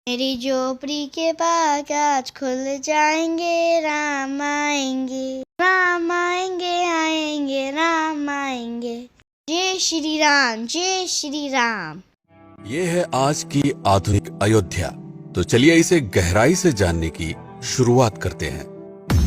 मेरी झोपड़ी के बागात खुल जाएंगे, राम आएंगे, राम आएंगे, आएंगे, राम आएंगे। जय श्री राम, जय श्री राम। ये है आज की आधुनिक अयोध्या। तो चलिए इसे गहराई से जानने की शुरुआत करते हैं।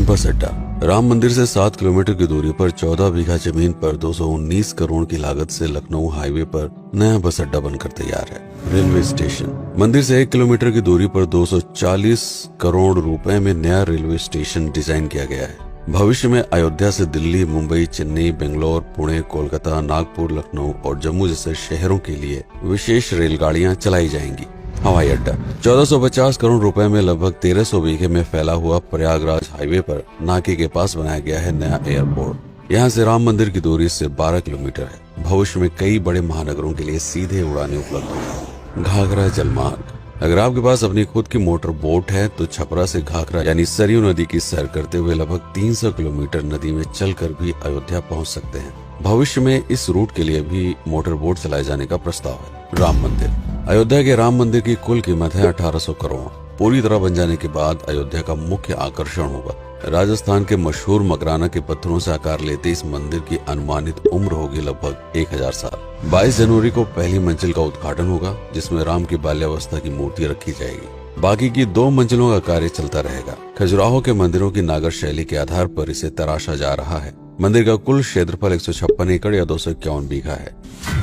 बस अड्डा। राम मंदिर से 7 किलोमीटर की दूरी पर 14 बीघा जमीन पर 219 करोड़ की लागत से लखनऊ हाईवे पर नया बस अड्डा बनकर तैयार है। Railway station. मंदिर से 1 किलोमीटर की दूरी पर 240 करोड़ रुपए में नया रेलवे स्टेशन डिजाइन किया गया है। भविष्य में अयोध्या से दिल्ली, मुंबई, चेन्नई, बेंगलोर, पुणे, कोलकाता, नागपुर, लखनऊ और जम्मू जैसे शहरों के लिए विशेष रेलगाड़ियां चलाई जाएंगी। हवाई अड्डा। 1450 करोड़ रुपए में लगभग 1300 बीघे में फैला हुआ प्रयागराज हाईवे पर नाके के पास बनाया गया है नया एयरपोर्ट। यहाँ से राम मंदिर की दूरी सिर्फ 12 किलोमीटर है। भविष्य में कई बड़े महानगरों के लिए सीधे उड़ानें उपलब्ध होंगी। घाघरा जलमार्ग। अगर आपके पास अपनी खुद की मोटर बोट है तो छपरा से घाघरा यानी सरयू नदी की सैर करते हुए लगभग 300 किलोमीटर नदी में चलकर भी अयोध्या पहुंच सकते हैं। भविष्य में इस रूट के लिए भी मोटर बोट चलाए जाने का प्रस्ताव है। राम मंदिर। अयोध्या के राम मंदिर की कुल कीमत है 1800 करोड़। पूरी तरह बन जाने के बाद अयोध्या का मुख्य आकर्षण होगा। राजस्थान के मशहूर मकराना के पत्थरों से आकार लेते इस मंदिर की अनुमानित उम्र होगी लगभग 1000 साल। 22 जनवरी को पहली मंजिल का उद्घाटन होगा, जिसमें राम की बाल्यावस्था की मूर्ति रखी जाएगी। बाकी की 2 मंजिलों का कार्य चलता रहेगा। खजुराहो के मंदिरों की नागर शैली के आधार पर इसे तराशा जा रहा है। मंदिर का कुल क्षेत्रफल 156 एकड़ या 251 बीघा है।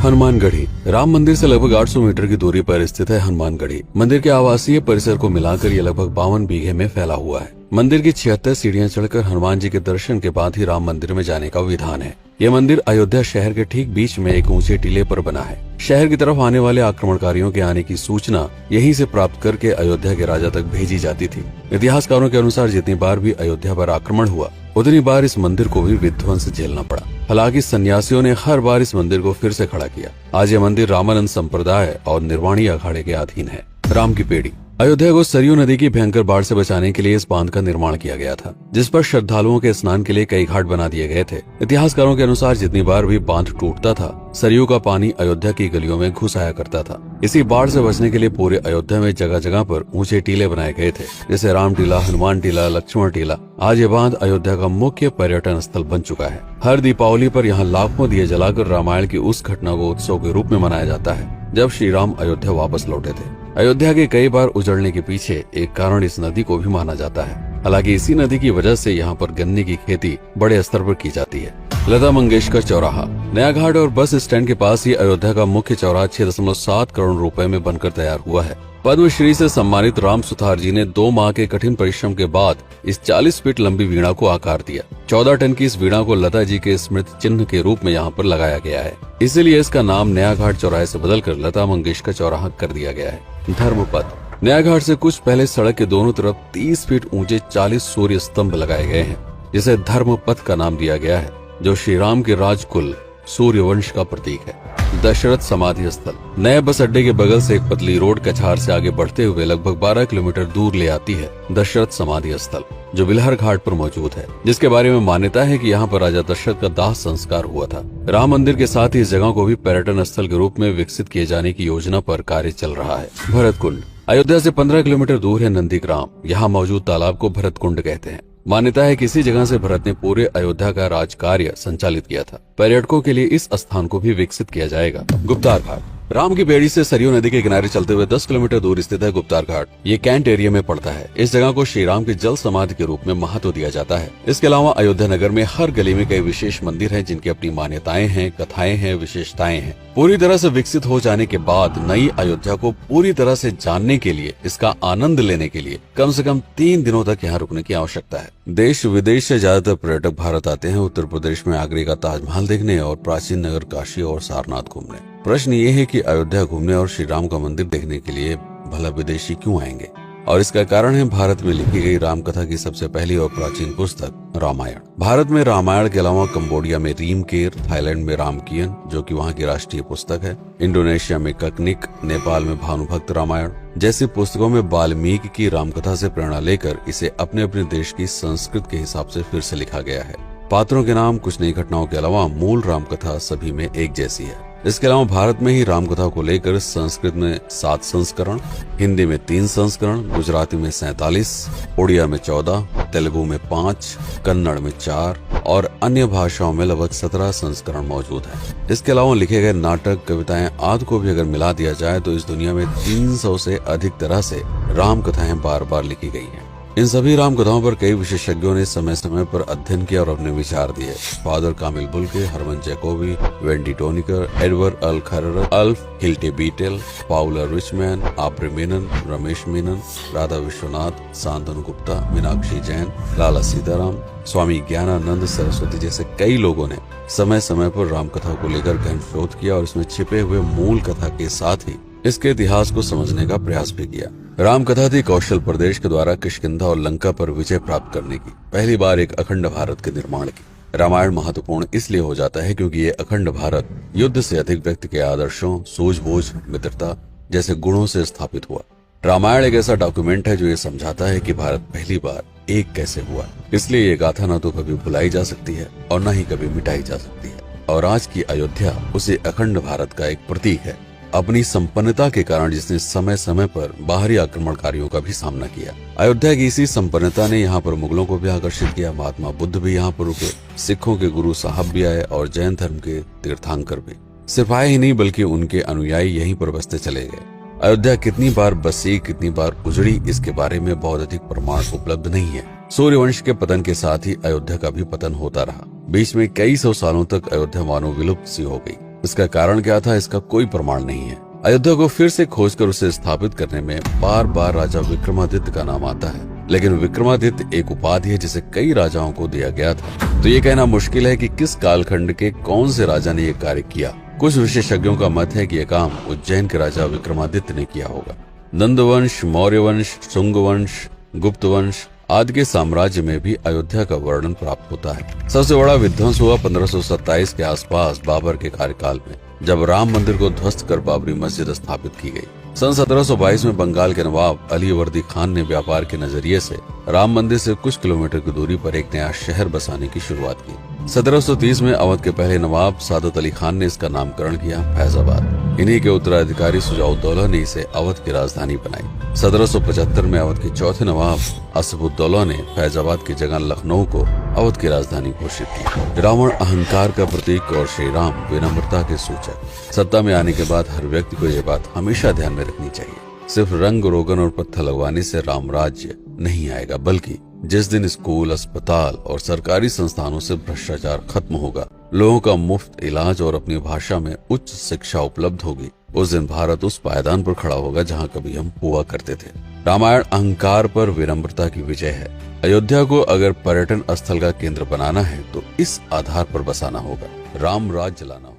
हनुमानगढ़ी। राम मंदिर से लगभग 800 मीटर की दूरी पर स्थित है हनुमानगढ़ी। मंदिर के आवासीय परिसर को मिलाकर यह लगभग 52 बीघे में फैला हुआ है। मंदिर की 76 सीढ़ियां चढ़कर हनुमान जी के दर्शन के बाद ही राम मंदिर में जाने का विधान है। यह मंदिर अयोध्या शहर के ठीक बीच में एक ऊंचे टीले पर बना है। शहर की तरफ आने वाले आक्रमणकारियों के आने की सूचना यहीं से प्राप्त करके अयोध्या के राजा तक भेजी जाती थी। इतिहासकारों के अनुसार जितनी बार भी अयोध्या पर आक्रमण हुआ उतनी बार इस मंदिर को भी विध्वंस झेलना पड़ा। हालांकि सन्यासियों ने हर बार इस मंदिर को फिर से खड़ा किया। आज ये मंदिर रामानंद संप्रदाय और निर्वाणी अखाड़े के अधीन है। राम की पेड़ी। अयोध्या को सरयू नदी की भयंकर बाढ़ से बचाने के लिए इस बांध का निर्माण किया गया था, जिस पर श्रद्धालुओं के स्नान के लिए कई घाट बना दिए गए थे। इतिहासकारों के अनुसार जितनी बार भी बांध टूटता था, सरयू का पानी अयोध्या की गलियों में घुस आया करता था। इसी बाढ़ से बचने के लिए पूरे अयोध्या में जगह जगह पर ऊंचे टीले बनाए गए थे, जैसे राम टीला, हनुमान टीला, लक्ष्मण टीला। आज ये बांध अयोध्या का मुख्य पर्यटन स्थल बन चुका है। हर दीपावली पर यहाँ लाखों दिए जलाकर रामायण की उस घटना को उत्सव के रूप में मनाया जाता है जब श्री राम अयोध्या वापस लौटे थे। अयोध्या के कई बार उजड़ने के पीछे एक कारण इस नदी को भी माना जाता है। हालांकि इसी नदी की वजह से यहाँ पर गन्ने की खेती बड़े स्तर पर की जाती है। लता मंगेशकर चौराहा। नया घाट और बस स्टैंड के पास ही अयोध्या का मुख्य चौराहा 6.7 करोड़ रुपए में बनकर तैयार हुआ है। पद्मश्री से सम्मानित राम सुथार जी ने 2 माह के कठिन परिश्रम के बाद इस 40 फीट लंबी वीणा को आकार दिया। 14 टन की इस वीणा को लता जी के स्मृति चिन्ह के रूप में यहाँ पर लगाया गया है। इसीलिए इसका नाम नया घाट चौराहे से बदलकर लता मंगेशकर चौराहा कर दिया गया है। धर्मपथ। नया घाट से कुछ पहले सड़क के दोनों तरफ 30 फीट ऊंचे 40 सूर्य स्तंभ लगाए गए हैं, जिसे धर्मपथ का नाम दिया गया है, जो श्री राम के राजकुल सूर्यवंश का प्रतीक है। दशरथ समाधि स्थल। नए बस अड्डे के बगल से एक पतली रोड कछार से आगे बढ़ते हुए लगभग 12 किलोमीटर दूर ले आती है दशरथ समाधि स्थल, जो बिलहर घाट पर मौजूद है, जिसके बारे में मान्यता है कि यहाँ पर राजा दशरथ का दाह संस्कार हुआ था। राम मंदिर के साथ ही इस जगह को भी पर्यटन स्थल के रूप में विकसित किए जाने की योजना पर कार्य चल रहा है। भरत कुंड। अयोध्या से 15 किलोमीटर दूर है नंदीग्राम। यहाँ मौजूद तालाब को भरत कुंड कहते हैं। मान्यता है कि इसी जगह से भरत ने पूरे अयोध्या का राज कार्य संचालित किया था। पर्यटकों के लिए इस स्थान को भी विकसित किया जाएगा। गुप्तार घाट। राम की बेड़ी से सरयू नदी के किनारे चलते हुए 10 किलोमीटर दूर स्थित है गुप्तार घाट। ये कैंट एरिया में पड़ता है। इस जगह को श्री राम के जल समाधि के रूप में महत्व दिया जाता है। इसके अलावा अयोध्या नगर में हर गली में कई विशेष मंदिर हैं, जिनकी अपनी मान्यताएं हैं, कथाएं हैं, विशेषताएं हैं। पूरी तरह से विकसित हो जाने के बाद नई अयोध्या को पूरी तरह से जानने के लिए, इसका आनंद लेने के लिए कम से कम 3 दिनों तक यहाँ रुकने की आवश्यकता है। देश विदेश से ज्यादातर पर्यटक भारत आते हैं उत्तर प्रदेश में आगरे का ताजमहल देखने और प्राचीन नगर काशी और सारनाथ घूमने। प्रश्न ये है कि अयोध्या घूमने और श्री राम का मंदिर देखने के लिए भला विदेशी क्यों आएंगे? और इसका कारण है भारत में लिखी गई राम कथा की सबसे पहली और प्राचीन पुस्तक रामायण। भारत में रामायण के अलावा कंबोडिया में रीमकेर, थाईलैंड में रामकियन जो कि वहाँ की राष्ट्रीय पुस्तक है, इंडोनेशिया में ककनिक, नेपाल में भानुभक्त रामायण जैसी पुस्तकों में वाल्मीकि की रामकथा से प्रेरणा लेकर इसे अपने अपने देश की संस्कृत के हिसाब से फिर से लिखा गया है। पात्रों के नाम, कुछ नई घटनाओं के अलावा मूल रामकथा सभी में एक जैसी है। इसके अलावा भारत में ही रामकथा को लेकर संस्कृत में 7 संस्करण, हिंदी में 3 संस्करण, गुजराती में 47, उड़िया में 14, तेलुगु में 5, कन्नड़ में 4 और अन्य भाषाओं में लगभग 17 संस्करण मौजूद है। इसके अलावा लिखे गए नाटक, कविताएं आदि को भी अगर मिला दिया जाए तो इस दुनिया में 300 से अधिक तरह से राम कथाएं बार बार लिखी गई हैं। इन सभी राम कथाओं पर कई विशेषज्ञों ने समय समय पर अध्ययन किया और अपने विचार दिए। Father Camille Bulcke, Hermann Jacobi, Wendy Doniger, Edward अल खरर, Alf Hiltebeitel, Paula Richman, Aubrey Menon, Ramesh Menon, Radha Vishwanath, Shantanu Gupta, Meenakshi Jain, Lala Sitaram, Swami Gyanananda Saraswati जैसे कई लोगों ने समय समय पर राम कथा को लेकर गहन शोध किया और इसमें छिपे हुए मूल कथा के साथ ही इसके इतिहास को समझने का प्रयास भी किया। राम कथा थी कौशल प्रदेश के द्वारा किष्किंधा और लंका पर विजय प्राप्त करने की पहली बार एक अखंड भारत के निर्माण की। रामायण महत्वपूर्ण इसलिए हो जाता है क्योंकि ये अखंड भारत युद्ध से अधिक व्यक्ति के आदर्शों, सूझबूझ, मित्रता जैसे गुणों से स्थापित हुआ। रामायण एक ऐसा डॉक्यूमेंट है जो ये समझाता है कि भारत पहली बार एक कैसे हुआ। इसलिए ये गाथा न तो कभी भुलाई जा सकती है और न ही कभी मिटाई जा सकती है। और आज की अयोध्या उसी अखंड भारत का एक प्रतीक है, अपनी संपन्नता के कारण जिसने समय समय पर बाहरी आक्रमणकारियों का भी सामना किया। अयोध्या की इसी संपन्नता ने यहाँ पर मुगलों को भी आकर्षित किया। महात्मा बुद्ध भी यहाँ पर रुके, सिखों के गुरु साहब भी आए और जैन धर्म के तीर्थंकर भी। सिर्फ आए ही नहीं बल्कि उनके अनुयायी यहीं पर बसते चले गए। अयोध्या कितनी बार बसी, कितनी बार उजड़ी, इसके बारे में बहुत अधिक प्रमाण उपलब्ध नहीं है। सूर्यवंश के पतन के साथ ही अयोध्या का भी पतन होता रहा। बीच में कई सौ सालों तक अयोध्या मानो विलुप्त सी हो गई। इसका कारण क्या था, इसका कोई प्रमाण नहीं है। अयोध्या को फिर से खोजकर उसे स्थापित करने में बार बार राजा विक्रमादित्य का नाम आता है, लेकिन विक्रमादित्य एक उपाधि है जिसे कई राजाओं को दिया गया था। तो ये कहना मुश्किल है कि किस कालखंड के कौन से राजा ने यह कार्य किया। कुछ विशेषज्ञों का मत है कि यह काम उज्जैन के राजा विक्रमादित्य ने किया होगा। नंद वंश, मौर्य वंश, शुंग वंश, गुप्त वंश आदि के साम्राज्य में भी अयोध्या का वर्णन प्राप्त होता है। सबसे बड़ा विध्वंस हुआ 1527 के आसपास बाबर के कार्यकाल में, जब राम मंदिर को ध्वस्त कर बाबरी मस्जिद स्थापित की गई। सन 1722 में बंगाल के नवाब अली वर्दी खान ने व्यापार के नजरिए से राम मंदिर से कुछ किलोमीटर की दूरी पर एक नया शहर बसाने की शुरुआत की। 1730 में अवध के पहले नवाब सादत अली खान ने इसका नामकरण किया फैजाबाद। इन्हीं के उत्तराधिकारी सुजाउद्दौला ने इसे अवध की राजधानी बनाई। 1775 में अवध के चौथे नवाब असफुद्दौला ने फैजाबाद की जगह लखनऊ को अवध की राजधानी घोषित की। रावण अहंकार का प्रतीक और श्री राम विनम्रता के सूचक। सत्ता में आने के बाद हर व्यक्ति को यह बात हमेशा ध्यान में रखनी चाहिए, सिर्फ रंग रोगन और पत्थर लगवाने से राम राज्य नहीं आएगा, बल्कि जिस दिन स्कूल, अस्पताल और सरकारी संस्थानों से भ्रष्टाचार खत्म होगा, लोगों का मुफ्त इलाज और अपनी भाषा में उच्च शिक्षा उपलब्ध होगी, उस दिन भारत उस पायदान पर खड़ा होगा जहां कभी हम हुआ करते थे। रामायण अहंकार पर विनम्रता की विजय है। अयोध्या को अगर पर्यटन स्थल का केंद्र बनाना है तो इस आधार पर बसाना होगा, राम राज्य लाना होगा।